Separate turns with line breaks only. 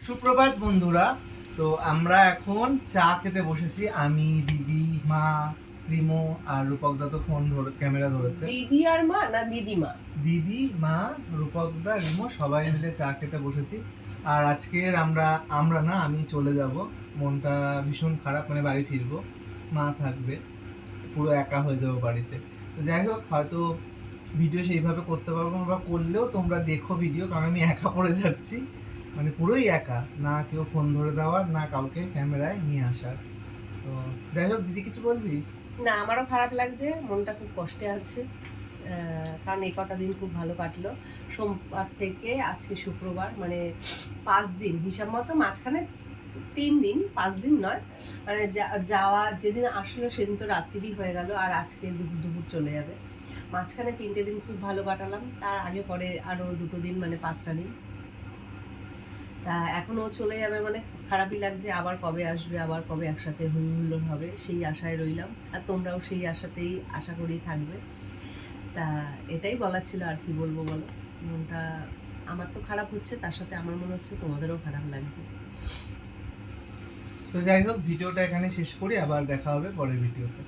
সুপ্রভাত বন্ধুরা। তো আমরা এখন চা খেতে বসেছি, আমি, দিদি, মা, রিমো আর রূপকদা তো ফোন ধরে ক্যামেরা ধরেছে।
দিদি আর মা না দিদিমা?
দিদি, মা, রূপকদা, রিমো সবাই মিলে চা খেতে বসেছি। আর আজকের আমরা না, আমি চলে যাব, মনটা ভীষণ খারাপ, মানে বাড়ি ফিরবো, মা থাকবে, পুরো একা হয়ে যাবো বাড়িতে। তো যাই হোক, হয়তো ভিডিও সেইভাবে করতে পারবো না, বা করলেও তোমরা দেখো ভিডিও, কারণ আমি একা পড়ে যাচ্ছি, মানে পুরোই একা, না কেউ ফোন ধরে দেওয়ার, না কাউকে ক্যামেরায় নিয়ে আসার। তো যাই হোক, দিদি কিছু বলবি?
না, আমারও খারাপ লাগছে, মনটা খুব কষ্টে আছে। কারণ এই কটা দিন খুব ভালো কাটলো। সোমবার থেকে আজকে শুক্রবার, মানে 5 দিন হিসাব মতো, মাঝখানে 3 দিন, 5 দিন নয়, মানে যাওয়া যেদিন আসলো সেদিন তো রাত্রিরই হয়ে গেল, আর আজকে দুপুর দুপুর চলে যাবে। মাঝখানে 3টে দিন খুব ভালো কাটালাম, তার আগে পরে আরও 2টো দিন, মানে 5টা দিন। তা এখনও চলে যাবে, মানে খারাপই লাগছে। আবার কবে আসবে, আবার কবে একসাথে হই হুল্লোড় হবে, সেই আশায় রইলাম। আর তোমরাও সেই আশাতেই আশা করেই থাকবে। তা এটাই বলার ছিল, আর কি বলবো বলো। মনটা আমার তো খারাপ হচ্ছে, তার সাথে আমার মনে হচ্ছে তোমাদেরও খারাপ লাগছে।
তো যাই হোক, ভিডিওটা এখানে শেষ করি, আবার দেখা হবে পরের ভিডিওতে।